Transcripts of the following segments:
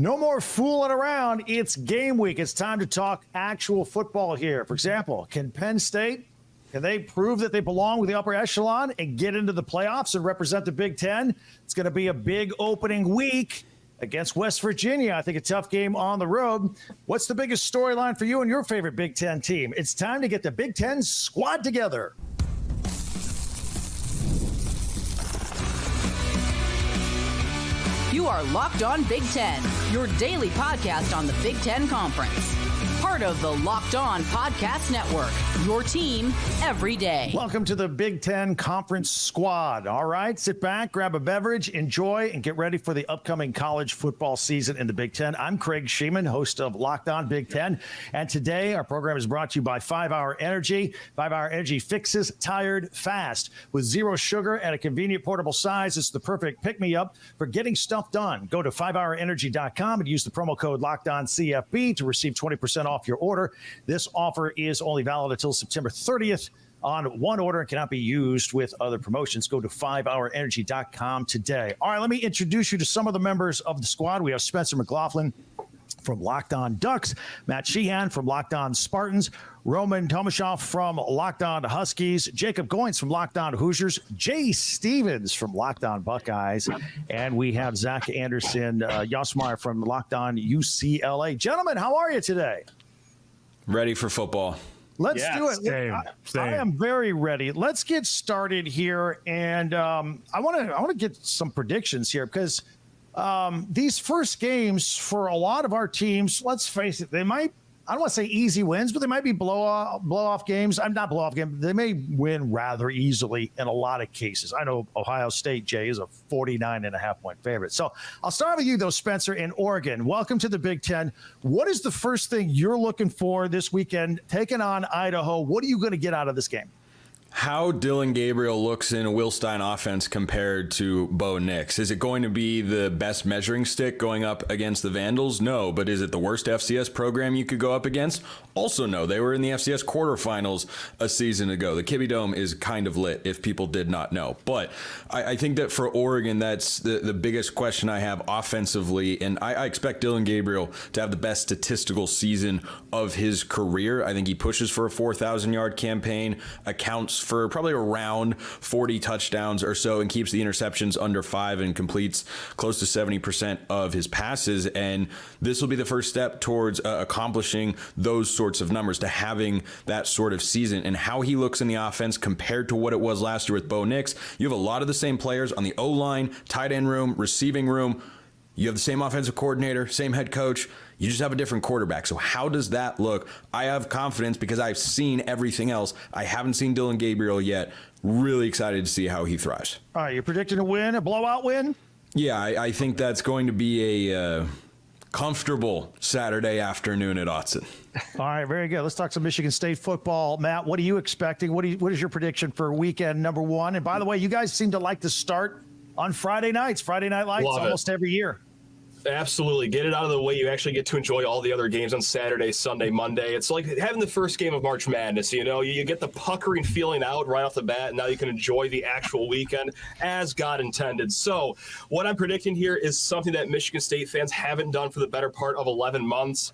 No more fooling around. It's game week. It's time to talk actual football here. For example, can Penn State, can they prove that they belong with the upper echelon and get into the playoffs and represent the Big Ten? It's going to be a big opening week against West Virginia. I think a tough game on the road. What's the biggest storyline for you and your favorite Big Ten team? It's time to get the Big Ten squad together. You are Locked On Big Ten, your daily podcast on the Big Ten Conference. Part of the Locked On Podcast Network, your team every day. Welcome to the Big Ten Conference Squad. All right, sit back, grab a beverage, enjoy, and get ready for the upcoming college football season in the Big Ten. I'm Craig Shemon, host of Locked On Big Ten, and today our program is brought to you by 5 Hour Energy. 5 Hour Energy fixes tired fast. With zero sugar and a convenient portable size, it's the perfect pick-me-up for getting stuff done. Go to 5hourenergy.com and use the promo code LOCKEDONCFB to receive 20% off your order. This offer is only valid until September 30th on one order and cannot be used with other promotions. Go to 5hourenergy.com today. All right, let me introduce you to some of the members of the squad. We have Spencer McLaughlin from Locked On Ducks, Matt Sheehan from Locked On Spartans, Roman Tomashoff from Locked On Huskies, Jacob Goins from Locked On Hoosiers, Jay Stevens from Locked On Buckeyes, and we have Zach Anderson Yosmeyer from Locked On UCLA. Gentlemen, how are you today? Ready for football. Let's do it. Same. I am very ready. Let's get started here, and I want to get some predictions here because these first games for a lot of our teams, let's face it, they might, I don't want to say easy wins, but they might be blow-off games. I'm not blow-off games. They may win rather easily in a lot of cases. I know Ohio State, Jay, is a 49.5-point favorite. So I'll start with you, though, Spencer, in Oregon. Welcome to the Big Ten. What is the first thing you're looking for this weekend, taking on Idaho? What are you going to get out of this game? How Dylan Gabriel looks in a Will Stein offense compared to Bo Nix. Is it going to be the best measuring stick going up against the Vandals? No. But is it the worst FCS program you could go up against? Also no. They were in the FCS quarterfinals a season ago. The Kibbie Dome is kind of lit if people did not know. But I think that for Oregon, that's the biggest question I have offensively. And I expect Dylan Gabriel to have the best statistical season of his career. I think he pushes for a 4,000-yard campaign, accounts for probably around 40 touchdowns or so, and keeps the interceptions under 5 and completes close to 70% of his passes. And this will be the first step towards accomplishing those sorts of numbers, to having that sort of season. And how he looks in the offense compared to what it was last year with Bo Nix, you have a lot of the same players on the O-line, tight end room, receiving room. You have the same offensive coordinator, same head coach. You just have a different quarterback. So how does that look? I have confidence because I've seen everything else. I haven't seen Dylan Gabriel yet. Really excited to see how he thrives. All right, you're predicting a win, a blowout win? Yeah, I think that's going to be a comfortable Saturday afternoon at Autzen. All right, very good. Let's talk some Michigan State football. Matt, what are you expecting? What is your prediction for weekend number one? And by the way, you guys seem to like to start on Friday nights, Friday Night Lights, almost every year. Absolutely. Get it out of the way. You actually get to enjoy all the other games on Saturday, Sunday, Monday. It's like having the first game of March Madness. You know, you get the puckering feeling out right off the bat, and now you can enjoy the actual weekend as God intended. So what I'm predicting here is something that Michigan State fans haven't done for the better part of 11 months.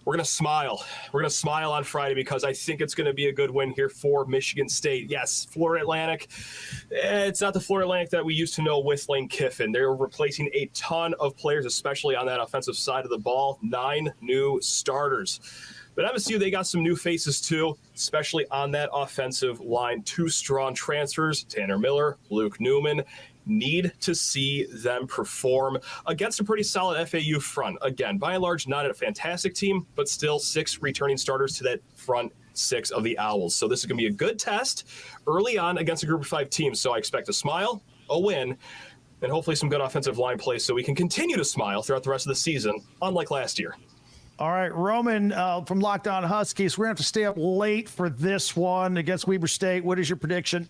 We're going to smile. We're going to smile on Friday because I think it's going to be a good win here for Michigan State. Yes, Florida Atlantic. It's not the Florida Atlantic that we used to know with Lane Kiffin. They're replacing a ton of players, especially on that offensive side of the ball. 9 new starters. But MSU, they got some new faces too, especially on that offensive line. 2 strong transfers, Tanner Miller, Luke Newman. Need to see them perform against a pretty solid FAU front. Again, by and large, not a fantastic team, but still 6 returning starters to that front 6 of the Owls. So this is going to be a good test early on against a group of 5 teams. So I expect a smile, a win, and hopefully some good offensive line play so we can continue to smile throughout the rest of the season, unlike last year. All right, Roman from Locked On Huskies. We're going to have to stay up late for this one against Weber State. What is your prediction?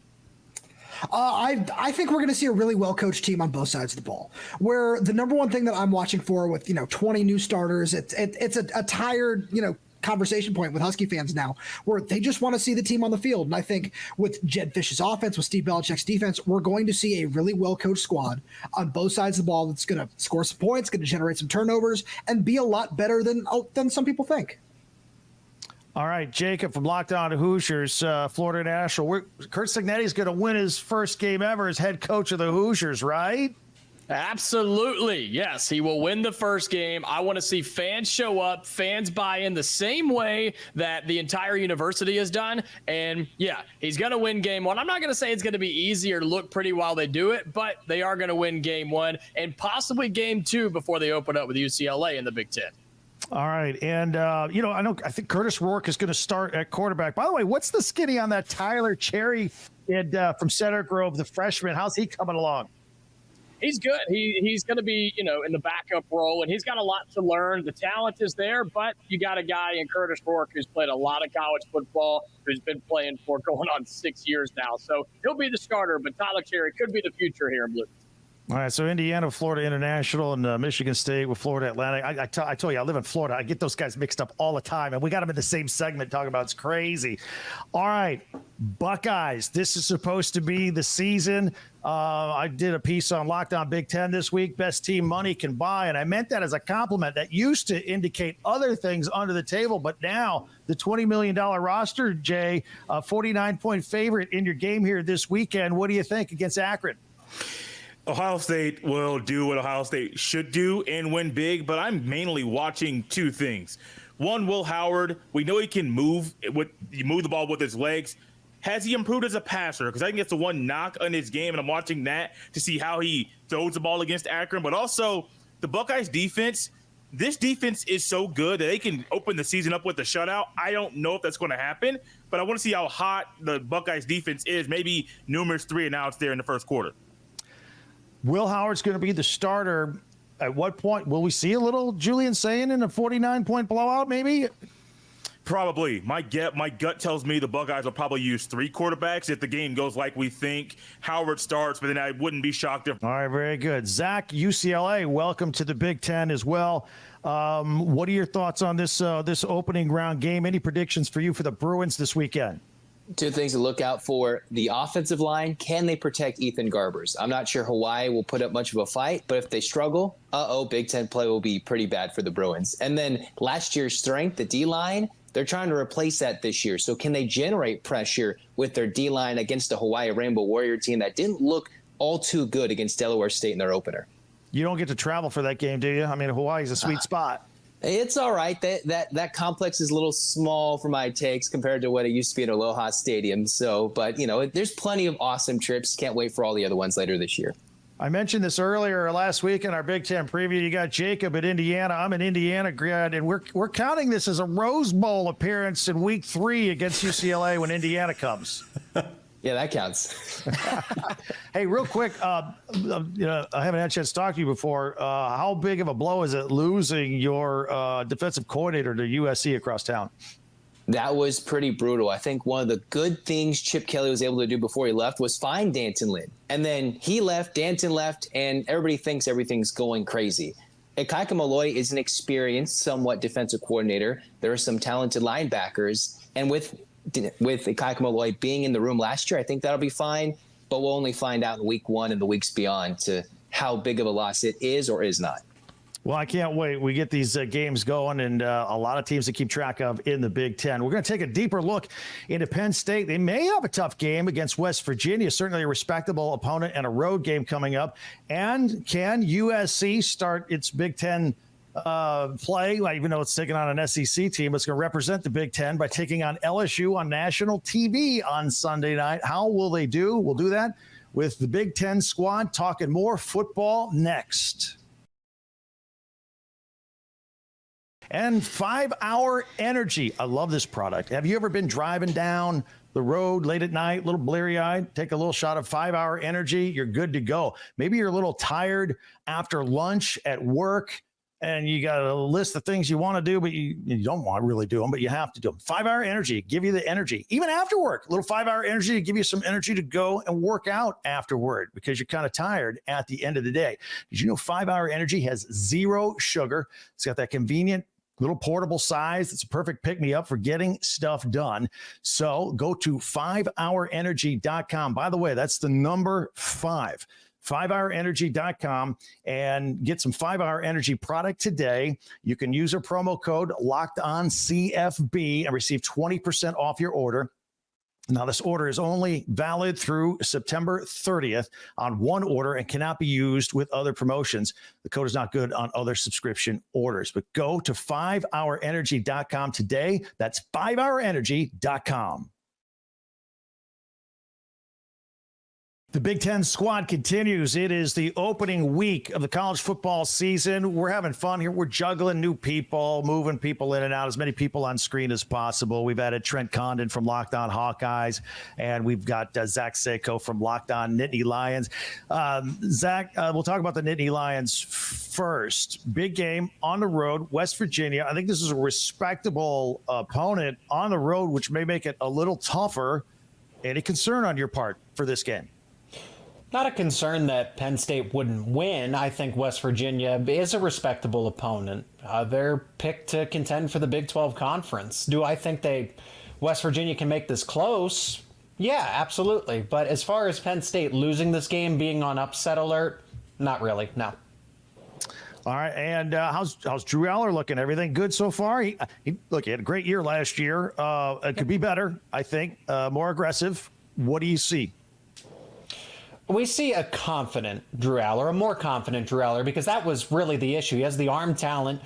I think we're going to see a really well-coached team on both sides of the ball, where the number one thing that I'm watching for with, 20 new starters, it's a tired, conversation point with Husky fans now, where they just want to see the team on the field. And I think with Jed Fish's offense, with Steve Belichick's defense, we're going to see a really well-coached squad on both sides of the ball that's going to score some points, going to generate some turnovers, and be a lot better than some people think. All right, Jacob from Locked On Hoosiers, Florida International. Curt Cignetti's going to win his first game ever as head coach of the Hoosiers, right? Absolutely. Yes, he will win the first game. I want to see fans show up, fans buy in the same way that the entire university has done. And yeah, he's going to win game one. I'm not going to say it's going to be easy or look pretty while they do it, but they are going to win game one and possibly game two before they open up with UCLA in the Big Ten. All right. And, I think Curtis Rourke is going to start at quarterback. By the way, what's the skinny on that Tyler Cherry from Center Grove, the freshman? How's he coming along? He's good. He's going to be, in the backup role, and he's got a lot to learn. The talent is there, but you got a guy in Curtis Rourke who's played a lot of college football, who's been playing for going on 6 years now. So he'll be the starter, but Tyler Cherry could be the future here in Blue. All right, so Indiana, Florida International, and Michigan State with Florida Atlantic. I told you, I live in Florida. I get those guys mixed up all the time, and we got them in the same segment talking about it's crazy. All right, Buckeyes. This is supposed to be the season. I did a piece on Locked On Big Ten this week, best team money can buy, and I meant that as a compliment. That used to indicate other things under the table, but now the $20 million roster, Jay, 49-point favorite in your game here this weekend. What do you think against Akron? Ohio State will do what Ohio State should do and win big, but I'm mainly watching two things. One, Will Howard. We know he can move the ball with his legs. Has he improved as a passer? Because I think it's the one knock on his game, and I'm watching that to see how he throws the ball against Akron. But also, the Buckeyes defense, this defense is so good that they can open the season up with a shutout. I don't know if that's going to happen, but I want to see how hot the Buckeyes defense is. Maybe numerous 3-and-outs there in the first quarter. Will Howard's going to be the starter. At what point will we see a little Julian Sayin in a 49-point blowout, maybe? Probably. My gut tells me the Buckeyes will probably use 3 quarterbacks if the game goes like we think. Howard starts, but then I wouldn't be shocked if. All right, very good. Zach, UCLA, welcome to the Big Ten as well. What are your thoughts on this opening round game? Any predictions for you for the Bruins this weekend? Two things to look out for. The offensive line, can they protect Ethan Garbers? I'm not sure Hawaii will put up much of a fight, but if they struggle, Big Ten play will be pretty bad for the Bruins. And then last year's strength, the D-line, they're trying to replace that this year. So can they generate pressure with their D-line against the Hawaii Rainbow Warrior team that didn't look all too good against Delaware State in their opener? You don't get to travel for that game, do you? I mean, Hawaii's a sweet spot. It's all right. That complex is a little small for my takes compared to what it used to be at Aloha Stadium. So, but, there's plenty of awesome trips. Can't wait for all the other ones later this year. I mentioned this earlier last week in our Big Ten preview. You got Jacob at Indiana. I'm an Indiana grad, and we're counting this as a Rose Bowl appearance in Week 3 against UCLA when Indiana comes. Yeah, that counts. Hey, real quick, I haven't had a chance to talk to you before. How big of a blow is it losing your defensive coordinator to USC across town? That was pretty brutal. I think one of the good things Chip Kelly was able to do before he left was find Danton Lynn. And then he left, Danton left, and everybody thinks everything's going crazy. Ikaika Malloy is an experienced, somewhat defensive coordinator. There are some talented linebackers. And with Ikaika Malloy being in the room last year, I think that'll be fine. But we'll only find out in Week 1 and the weeks beyond to how big of a loss it is or is not. Well, I can't wait. We get these games going, and a lot of teams to keep track of in the Big Ten. We're going to take a deeper look into Penn State. They may have a tough game against West Virginia, certainly a respectable opponent, and a road game coming up. And can USC start its Big Ten play, even though it's taking on an SEC team? It's going to represent the Big Ten by taking on LSU on national TV on Sunday night. How will they do? We'll do that with the Big Ten squad, talking more football next. And 5 Hour Energy. I love this product. Have you ever been driving down the road late at night, a little bleary-eyed? Take a little shot of 5 Hour Energy. You're good to go. Maybe you're a little tired after lunch at work, and you got a list of things you want to do, but you don't want to really do them, but you have to do them. 5 Hour Energy, give you the energy. Even after work, a little 5 Hour Energy to give you some energy to go and work out afterward because you're kind of tired at the end of the day. Did you know 5 Hour Energy has 0 sugar? It's got that convenient Little portable size. It's a perfect pick-me-up for getting stuff done. So go to 5hourenergy.com. By the way, that's the number 5. 5hourenergy.com and get some 5-Hour Energy product today. You can use our promo code LOCKEDONCFB and receive 20% off your order. Now, this order is only valid through September 30th on one order and cannot be used with other promotions. The code is not good on other subscription orders, but go to 5hourenergy.com today. That's 5hourenergy.com. The Big Ten squad continues. It is the opening week of the college football season. We're having fun here. We're juggling new people, moving people in and out, as many people on screen as possible. We've added Trent Condon from Locked On Hawkeyes, and we've got Zach Seiko from Locked On Nittany Lions. Zach, we'll talk about the Nittany Lions first. Big game on the road, West Virginia. I think this is a respectable opponent on the road, which may make it a little tougher. Any concern on your part for this game? Not a concern that Penn State wouldn't win. I think West Virginia is a respectable opponent. They're picked to contend for the Big 12 Conference. Do I think West Virginia can make this close? Yeah, absolutely. But as far as Penn State losing this game, being on upset alert, not really, no. All right, and how's Drew Aller looking? Everything good so far? He had a great year last year. It could be better, I think, more aggressive. What do you see? We see a confident Drew Aller, a more confident Drew Aller, because that was really the issue. He has the arm talent,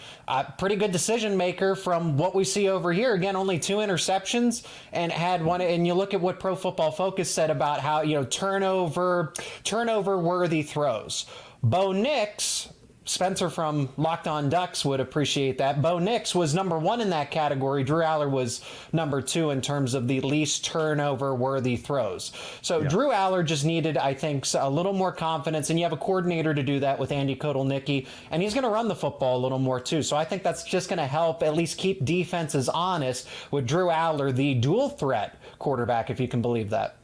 pretty good decision maker from what we see over here. Again, only 2 interceptions and had one. And you look at what Pro Football Focus said about how, turnover worthy throws. Bo Nix, Spencer from Locked On Ducks would appreciate that. Bo Nix was number 1 in that category. Drew Aller was number 2 in terms of the least turnover-worthy throws. So yeah. Drew Aller just needed, I think, a little more confidence, and you have a coordinator to do that with Andy Kotelnicki, and he's going to run the football a little more too. So I think that's just going to help at least keep defenses honest with Drew Aller, the dual threat quarterback, if you can believe that.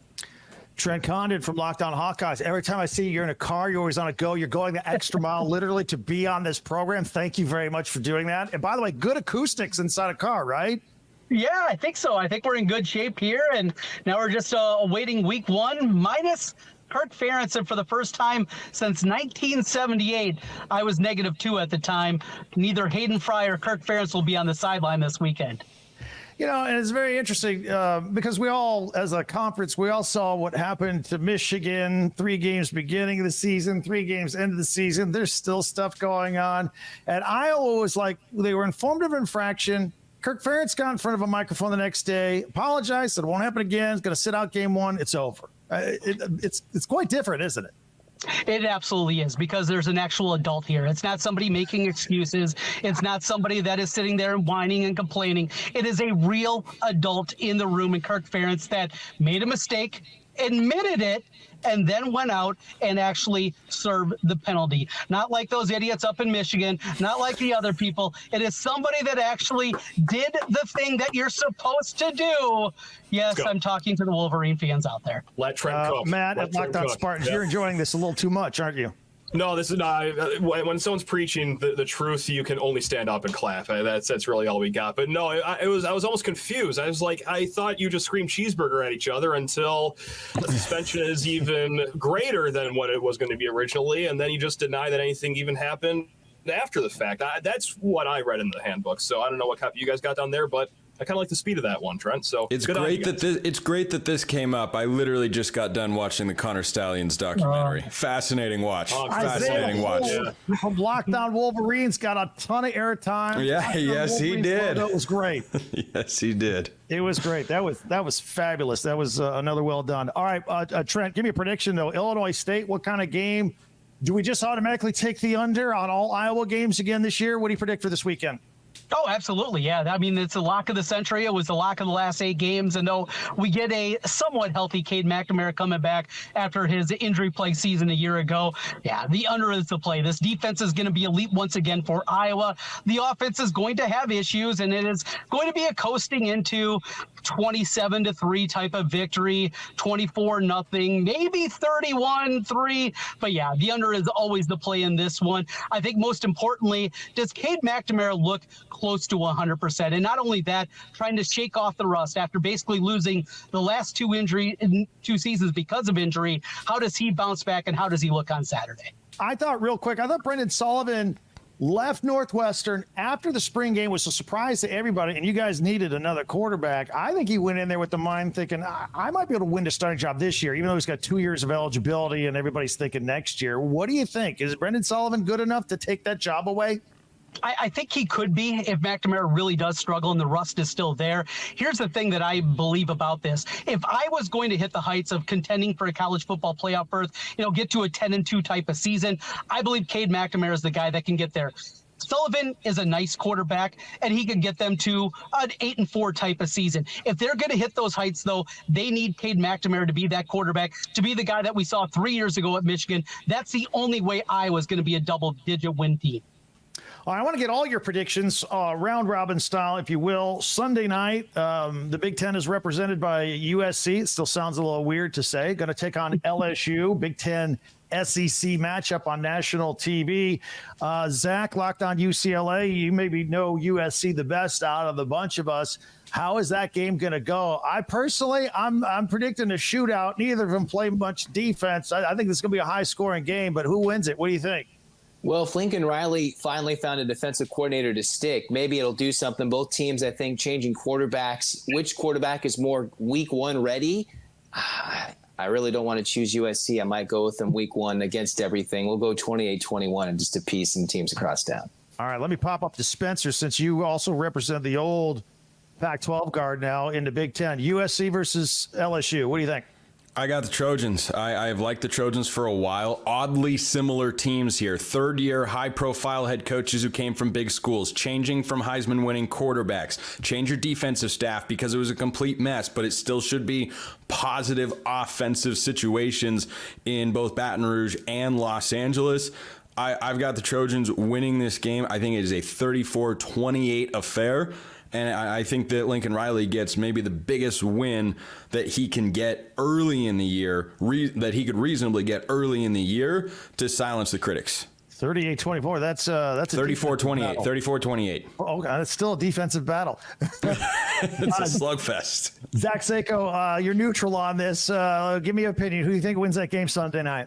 Trent Condon from Locked On Hawkeyes. Every time I see you're in a car, you're always on a go. You're going the extra mile, literally, to be on this program. Thank you very much for doing that. And by the way, good acoustics inside a car, right? Yeah, I think so. I think we're in good shape here. And now we're just awaiting week 1 minus Kirk Ferentz. And for the first time since 1978, I was -2 at the time. Neither Hayden Fry or Kirk Ferentz will be on the sideline this weekend. And it's very interesting because we all, as a conference, we all saw what happened to Michigan. 3 games beginning of the season, 3 games end of the season. There's still stuff going on. And Iowa was like, they were informed of infraction. Kirk Ferentz got in front of a microphone the next day, apologized, said it won't happen again. It's going to sit out game 1. It's over. It's quite different, isn't it? It absolutely is, because there's an actual adult here. It's not somebody making excuses. It's not somebody that is sitting there and whining and complaining. It is a real adult in the room, and Kirk Ferentz that made a mistake, admitted it, and then went out and actually served the penalty. Not like those idiots up in Michigan, not like the other people. It is somebody that actually did the thing that you're supposed to do. Yes, I'm talking to the Wolverine fans out there. Let Trent cook. Matt at Locked On Spartans, you're enjoying this a little too much, aren't you? No, this is not. When someone's preaching the truth, you can only stand up and clap. That's really all we got. But no, I was almost confused. I was like, I thought you just screamed cheeseburger at each other until the suspension is even greater than what it was going to be originally, and then you just deny that anything even happened after the fact. That's what I read in the handbook. So I don't know what copy you guys got down there, but I kind of like the speed of that one, Trent. So it's great that this came up. I literally just got done watching the Connor Stallions documentary. Fascinating watch. Fascinating watch. Yeah. From Locked On Wolverines got a ton of airtime. Yeah, yes, he did. That was great. Yes, he did. It was great. That was fabulous. That was another well done. All right, Trent, give me a prediction though. Illinois State, what kind of game? Do we just automatically take the under on all Iowa games again this year? What do you predict for this weekend? Oh, absolutely. Yeah. I mean, it's the lock of the century. It was the lock of the last 8 games. And though we get a somewhat healthy Cade McNamara coming back after his injury-plagued season a year ago, yeah, the under is the play. This defense is going to be elite once again for Iowa. The offense is going to have issues, and it is going to be a coasting into 27-3 type of victory, 24-0, maybe 31-3. But yeah, the under is always the play in this one. I think most importantly, does Cade McNamara look close to 100%. And not only that, trying to shake off the rust after basically losing the last two seasons because of injury. How does he bounce back, and how does he look on Saturday? I thought Brendan Sullivan left Northwestern after the spring game was a surprise to everybody, and you guys needed another quarterback. I think he went in there with the mind thinking, I might be able to win the starting job this year, even though he's got 2 years of eligibility and everybody's thinking next year. What do you think? Is Brendan Sullivan good enough to take that job away? I think he could be if McNamara really does struggle and the rust is still there. Here's the thing that I believe about this. If I was going to hit the heights of contending for a college football playoff berth, get to a 10-2 type of season, I believe Cade McNamara is the guy that can get there. Sullivan is a nice quarterback, and he can get them to an 8-4 type of season. If they're going to hit those heights, though, they need Cade McNamara to be that quarterback, to be the guy that we saw 3 years ago at Michigan. That's the only way Iowa's going to be a double-digit win team. All right, I want to get all your predictions, round robin style, if you will. Sunday night, the Big Ten is represented by USC. It still sounds a little weird to say. Going to take on LSU, Big Ten SEC matchup on national TV. Zach, locked on UCLA. You maybe know USC the best out of the bunch of us. How is that game going to go? I personally, I'm predicting a shootout. Neither of them play much defense. I think this is going to be a high-scoring game, but who wins it? What do you think? Well, if Lincoln Riley finally found a defensive coordinator to stick, maybe it'll do something. Both teams, I think, changing quarterbacks. Which quarterback is more week one ready? I really don't want to choose USC. I might go with them week one against everything. We'll go 28-21 and just appease some teams across town. All right, let me pop up to Spencer, since you also represent the old Pac-12 guard now in the Big Ten. USC versus LSU. What do you think? I got the Trojans. I've liked the Trojans for a while. Oddly similar teams here. Third-year, high-profile head coaches who came from big schools, changing from Heisman-winning quarterbacks. Change your defensive staff because it was a complete mess, but it still should be positive offensive situations in both Baton Rouge and Los Angeles. I've got the Trojans winning this game. I think it is a 34-28 affair. And I think that Lincoln Riley gets maybe the biggest win that he can get early in the year, that he could reasonably get early in the year to silence the critics. 38-24. That's a 34-28. 34-28. Oh, that's still a defensive battle. It's a slugfest. Zach Sako, you're neutral on this. Give me your opinion. Who do you think wins that game Sunday night?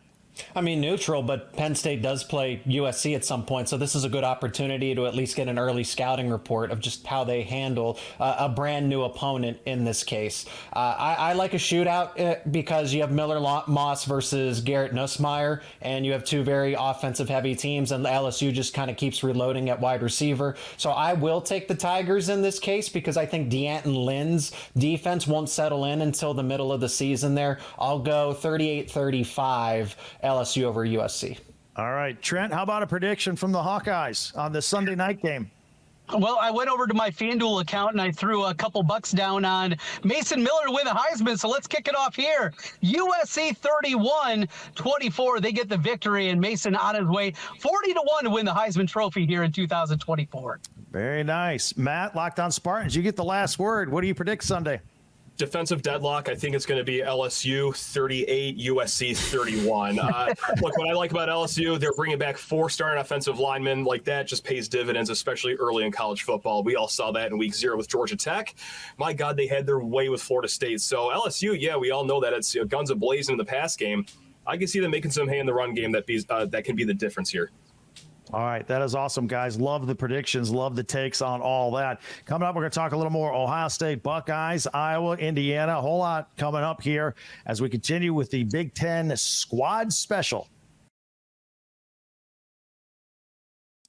I mean, neutral, but Penn State does play USC at some point, so this is a good opportunity to at least get an early scouting report of just how they handle a brand new opponent in this case. I like a shootout because you have Miller Moss versus Garrett Nussmeier, and you have two very offensive-heavy teams, and LSU just kind of keeps reloading at wide receiver. So I will take the Tigers in this case because I think D'Anton Lynn's defense won't settle in until the middle of the season there. I'll go 38-35. LSU over USC. All right, Trent, how about a prediction from the Hawkeyes on the Sunday night game? Well, I went over to my FanDuel account and I threw a couple bucks down on Mason Miller to win the Heisman. So let's kick it off here. USC 31-24. They get the victory, and Mason on his way 40-1 to win the Heisman Trophy here in 2024. Very nice. Matt, locked on Spartans. You get the last word. What do you predict Sunday? Defensive deadlock. I think it's going to be LSU 38, USC 31. Look, what I like about LSU, they're bringing back 4 starting offensive linemen. Like, that just pays dividends, especially early in college football. We all saw that in week 0 with Georgia Tech. My God, they had their way with Florida State. So LSU, yeah, we all know that it's guns a-blazing in the pass game. I can see them making some hay in the run game that can be the difference here. All right, that is awesome, guys. Love the predictions, love the takes on all that. Coming up, we're going to talk a little more Ohio State, Buckeyes, Iowa, Indiana. A whole lot coming up here as we continue with the Big Ten Squad Special.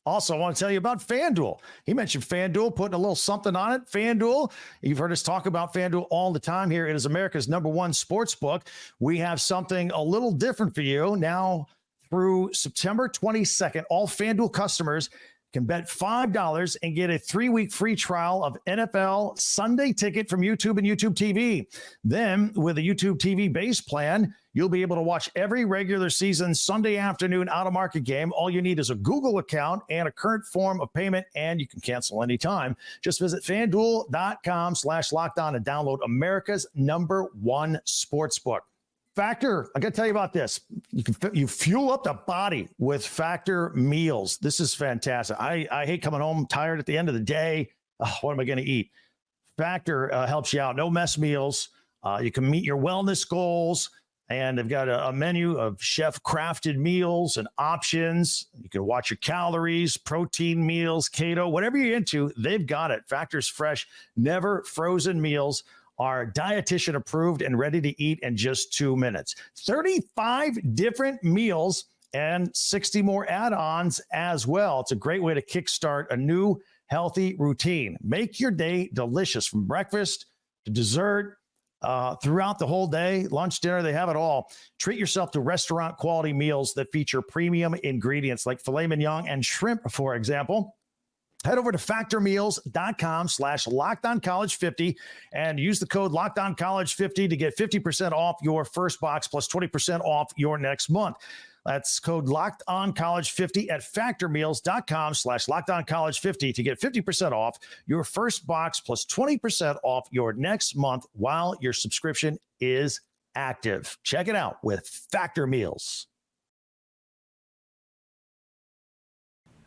Also, I want to tell you about FanDuel. He mentioned FanDuel, putting a little something on it. FanDuel, you've heard us talk about FanDuel all the time here. It is America's #1 sports book. We have something a little different for you now. Through September 22nd, all FanDuel customers can bet $5 and get a 3-week free trial of NFL Sunday Ticket from YouTube and YouTube TV. Then, with a YouTube TV base plan, you'll be able to watch every regular season Sunday afternoon out-of-market game. All you need is a Google account and a current form of payment, and you can cancel anytime. Just visit FanDuel.com/lockedon and download America's #1 sportsbook. Factor, I got to tell you about this. You fuel up the body with Factor meals. This is fantastic. I hate coming home tired at the end of the day. Oh, what am I going to eat? Factor helps you out. No mess meals. You can meet your wellness goals. And they've got a menu of chef-crafted meals and options. You can watch your calories, protein meals, keto, whatever you're into, they've got it. Factor's fresh, never frozen meals are dietitian approved and ready to eat in just 2 minutes. 35 different meals and 60 more add-ons as well. It's a great way to kickstart a new healthy routine. Make your day delicious from breakfast to dessert. Throughout the whole day, lunch, dinner, they have it all. Treat yourself to restaurant quality meals that feature premium ingredients like filet mignon and shrimp, for example. Head over to factormeals.com/LockedOnCollege50 and use the code LockedOnCollege50 to get 50% off your first box plus 20% off your next month. That's code LockedOnCollege50 at factormeals.com/LockedOnCollege50 to get 50% off your first box plus 20% off your next month while your subscription is active. Check it out with Factor Meals.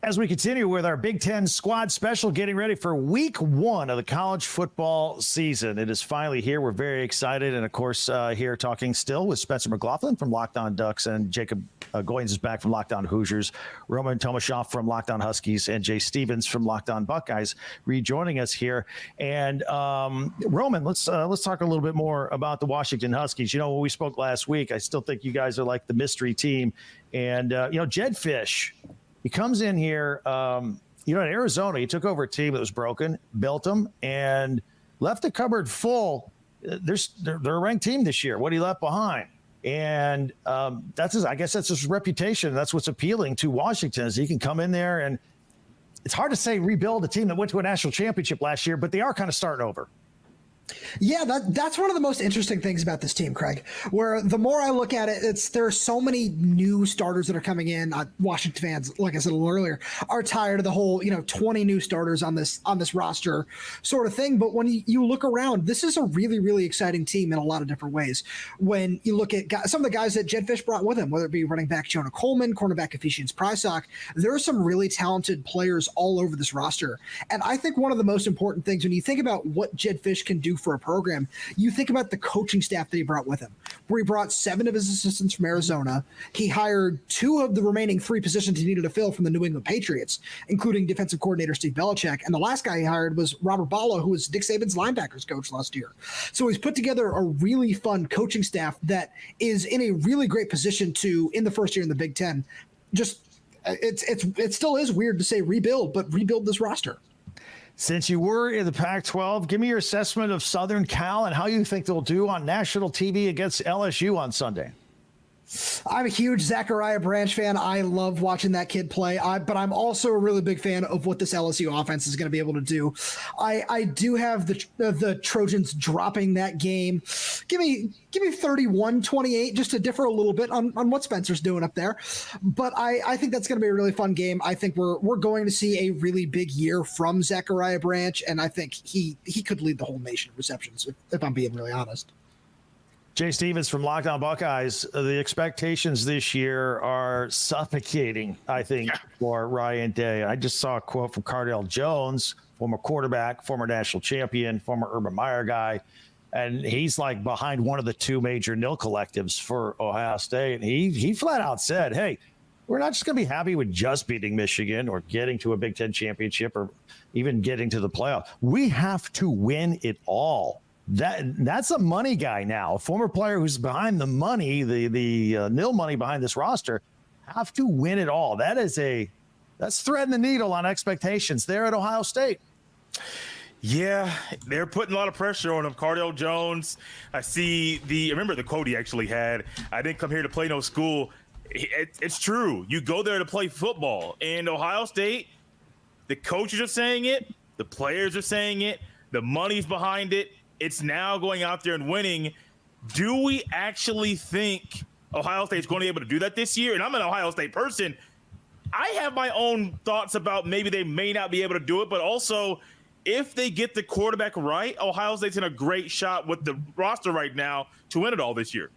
As we continue with our Big Ten squad special, getting ready for week 1 of the college football season. It is finally here. We're very excited. And, of course, here talking still with Spencer McLaughlin from Locked On Ducks, and Jacob Goins is back from Locked On Hoosiers, Roman Tomashoff from Locked On Huskies, and Jay Stevens from Locked On Buckeyes rejoining us here. And, Roman, let's talk a little bit more about the Washington Huskies. You know, when we spoke last week, I still think you guys are like the mystery team. And, Jed Fish, he comes in here, in Arizona, he took over a team that was broken, built them, and left the cupboard full. They're a ranked team this year, what he left behind. And that's his reputation. That's what's appealing to Washington, is he can come in there, and it's hard to say rebuild a team that went to a national championship last year, but they are kind of starting over. Yeah, that's one of the most interesting things about this team, Craig, where the more I look at it, there are so many new starters that are coming in. Washington fans, like I said a little earlier, are tired of the whole, 20 new starters on this roster sort of thing. But when you look around, this is a really, really exciting team in a lot of different ways. When you look at some of the guys that Jed Fish brought with him, whether it be running back Jonah Coleman, cornerback Ephesians Prysock, there are some really talented players all over this roster. And I think one of the most important things when you think about what Jed Fish can do for a program, you think about the coaching staff that he brought with him, where he brought 7 of his assistants from Arizona. He hired 2 of the remaining 3 positions he needed to fill from the New England Patriots, including defensive coordinator Steve Belichick. And the last guy he hired was Robert Bala, who was Dick Saban's linebackers coach last year. So he's put together a really fun coaching staff that is in a really great position to, in the first year in the Big Ten, it still is weird to say rebuild, but rebuild this roster. Since you were in the Pac-12, give me your assessment of Southern Cal and how you think they'll do on national TV against LSU on Sunday. I'm a huge Zachariah Branch fan. I love watching that kid play. But I'm also a really big fan of what this LSU offense is going to be able to do. I do have the Trojans dropping that game. Give me 31-28, just to differ a little bit on what Spencer's doing up there. But I think that's going to be a really fun game. I think we're going to see a really big year from Zachariah Branch, and I think he could lead the whole nation in receptions, if I'm being really honest. Jay Stevens from Locked On Buckeyes. The expectations this year are suffocating, I think, for Ryan Day. I just saw a quote from Cardale Jones, former quarterback, former national champion, former Urban Meyer guy. And he's like behind one of the 2 major nil collectives for Ohio State. And he flat out said, hey, we're not just going to be happy with just beating Michigan or getting to a Big Ten championship or even getting to the playoff. We have to win it all. That's a money guy now, a former player who's behind the money, the nil money behind this roster, have to win it all. That's threading the needle on expectations there at Ohio State. Yeah, they're putting a lot of pressure on him. Cardale Jones, I remember the quote he actually had, I didn't come here to play no school. It's true. You go there to play football. And Ohio State, the coaches are saying it, the players are saying it, the money's behind it. It's now going out there and winning. Do we actually think Ohio State's going to be able to do that this year? And I'm an Ohio State person. I have my own thoughts about maybe they may not be able to do it, but also if they get the quarterback right, Ohio State's in a great shot with the roster right now to win it all this year.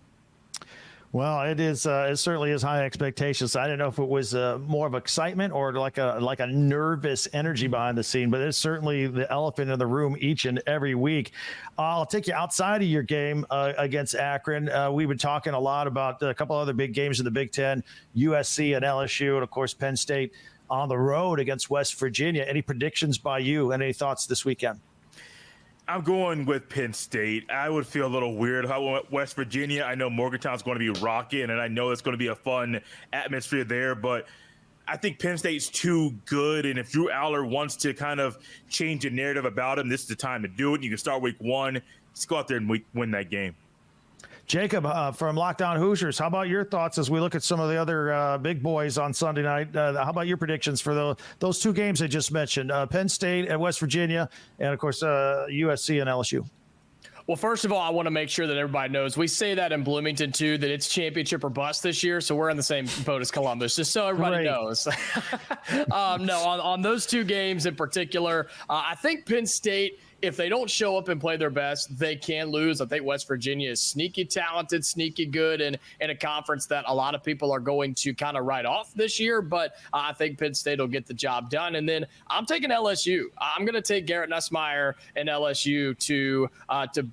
Well, it is. It certainly is high expectations. I didn't know if it was more of excitement or like a nervous energy behind the scene, but it's certainly the elephant in the room each and every week. I'll take you outside of your game against Akron. We've been talking a lot about a couple other big games in the Big Ten, USC and LSU, and of course Penn State on the road against West Virginia. Any predictions by you and any thoughts this weekend? I'm going with Penn State. I would feel a little weird how I went West Virginia. I know Morgantown's going to be rocking, and I know it's going to be a fun atmosphere there, but I think Penn State's too good, and if Drew Aller wants to kind of change the narrative about him, this is the time to do it. You can start week 1. Just go out there and win that game. Jacob from Locked On Hoosiers, how about your thoughts as we look at some of the other big boys on Sunday night? How about your predictions for those two games I just mentioned, Penn State and West Virginia, and, of course, USC and LSU? Well, first of all, I want to make sure that everybody knows we say that in Bloomington, too, that it's championship or bust this year. So we're in the same boat as Columbus, just so everybody knows. No, on those two games in particular, I think Penn State, if they don't show up and play their best, they can lose. I think West Virginia is sneaky talented, sneaky good, and in a conference that a lot of people are going to kind of write off this year. But I think Penn State will get the job done. And then I'm taking LSU. I'm going to take Garrett Nussmeier and LSU to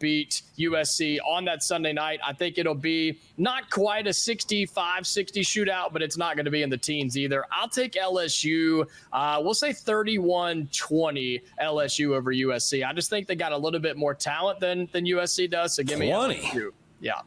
beat USC on that Sunday night. I think it'll be not quite a 65-60 shootout, but it's not going to be in the teens either. I'll take LSU. We'll say 31-20 LSU over USC. I just think they got a little bit more talent than USC does. So give me 20. LSU. Yeah.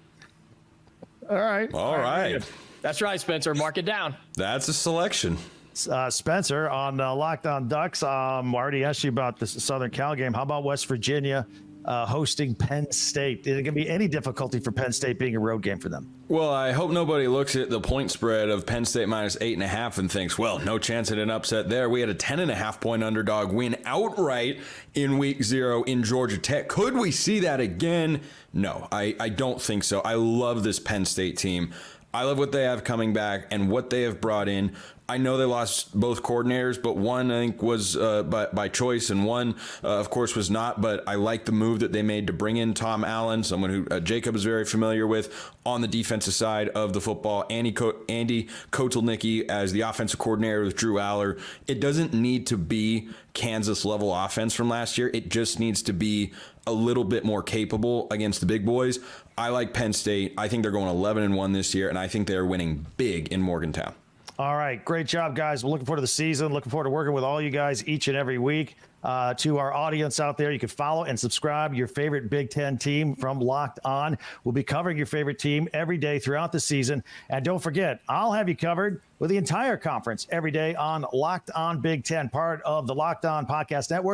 All right. That's right, Spencer. Mark it down. That's a selection. Spencer on Locked On Ducks. I already asked you about the Southern Cal game. How about West Virginia hosting Penn State? Is it going to be any difficulty for Penn State being a road game for them? Well, I hope nobody looks at the point spread of Penn State minus 8.5 and thinks, well, no chance at an upset there. We had a 10.5 point underdog win outright in week 0 in Georgia Tech. Could we see that again? No, I don't think so. I love this Penn State team. I love what they have coming back and what they have brought in. I know they lost both coordinators, but one I think was by choice and one, of course, was not. But I like the move that they made to bring in Tom Allen, someone who Jacob is very familiar with on the defensive side of the football. Andy Kotelnicki as the offensive coordinator with Drew Aller. It doesn't need to be Kansas-level offense from last year. It just needs to be a little bit more capable against the big boys. I like Penn State. I think they're going 11-1 this year, and I think they're winning big in Morgantown. All right. Great job, guys. We're looking forward to the season. Looking forward to working with all you guys each and every week. To our audience out there, you can follow and subscribe your favorite Big Ten team from Locked On. We'll be covering your favorite team every day throughout the season. And don't forget, I'll have you covered with the entire conference every day on Locked On Big Ten, part of the Locked On Podcast Network.